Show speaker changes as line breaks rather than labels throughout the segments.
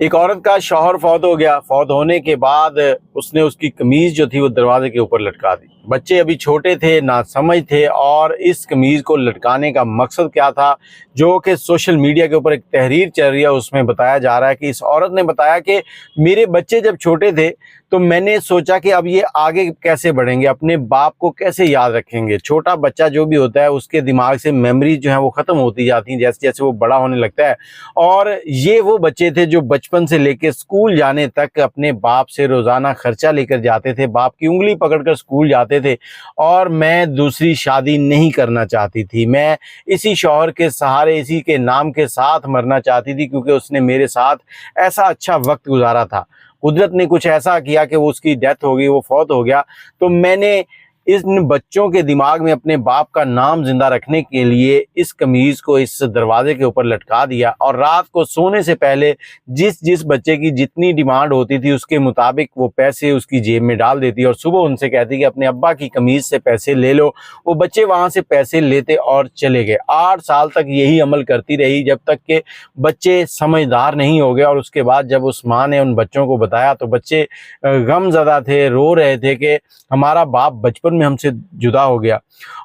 एक औरत का शौहर फौत हो गया। फौत होने के बाद उसने उसकी कमीज जो थी वो दरवाजे के ऊपर लटका दी। बच्चे अभी छोटे थे, नासमझ थे, और इस कमीज को लटकाने का मकसद क्या था, जो कि सोशल मीडिया के ऊपर एक तहरीर चल रही है, उसमें बताया जा रहा है कि इस औरत ने बताया कि मेरे बच्चे जब छोटे थे तो मैंने सोचा कि अब ये आगे कैसे बढ़ेंगे, अपने बाप को कैसे याद रखेंगे। छोटा बच्चा जो भी होता है उसके दिमाग से मेमोरी जो है वो ख़त्म होती जाती हैं जैसे जैसे वो बड़ा होने लगता है। और ये वो बच्चे थे जो बचपन से लेकर स्कूल जाने तक अपने बाप से रोज़ाना खर्चा लेकर जाते थे, बाप की उंगली पकड़कर स्कूल जाते थे। और मैं दूसरी शादी नहीं करना चाहती थी, मैं इसी शौहर के सहारे, इसी के नाम के साथ मरना चाहती थी, क्योंकि उसने मेरे साथ ऐसा अच्छा वक्त गुजारा था। कुदरत ने कुछ ऐसा किया कि वो उसकी डेथ हो गई, वो फौत हो गया। तो मैंने इन बच्चों के दिमाग में अपने बाप का नाम जिंदा रखने के लिए इस कमीज को इस दरवाजे के ऊपर लटका दिया, और रात को सोने से पहले जिस जिस बच्चे की जितनी डिमांड होती थी उसके मुताबिक वो पैसे उसकी जेब में डाल देती, और सुबह उनसे कहती कि अपने अब्बा की कमीज से पैसे ले लो। वो बच्चे वहां से पैसे लेते और चले गए। 8 साल तक यही अमल करती रही, जब तक के बच्चे समझदार नहीं हो गए। और उसके बाद जब उस माँ ने उन बच्चों को बताया तो बच्चे गमज़दा थे, रो रहे थे कि हमारा बाप बचपन में हमसे जुदा हो गया।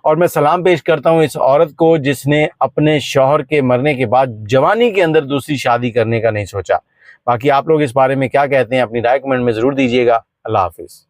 और मैं सलाम पेश करता हूँ इस औरत को जिसने अपने शौहर के मरने के बाद जवानी के अंदर दूसरी शादी करने का नहीं सोचा। बाकी आप लोग इस बारे में क्या कहते हैं, अपनी राय कमेंट में ज़रूर दीजिएगा। अल्लाह हाफिज़।